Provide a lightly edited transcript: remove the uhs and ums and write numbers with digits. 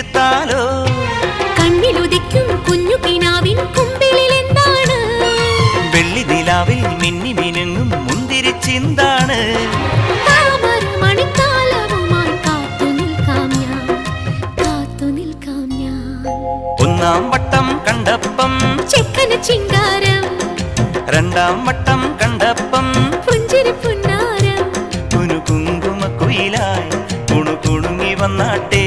തീർത്താലോ കണ്ണിലുദിക്കും കുഞ്ഞു കിനാവിൻ കുമ്പിളിലെന്താണ് വെള്ളി നിലാവിൽ മിന്നി മിനുങ്ങും മുന്തിരിച്ചിന്താണ് താമരമണിക്കാലവുമായി കാത്തു നിൽക്കാം ഞാൻ ഒന്നാം വട്ടം കണ്ടപ്പം ചെക്കന് ചിങ്കാരം രണ്ടാം വട്ടം കണ്ടപ്പം പുഞ്ചിരി പുന്നാരം കുനുകുങ്കുമ കുയിലായി കുണുകുണുങ്ങി വന്നാട്ടെ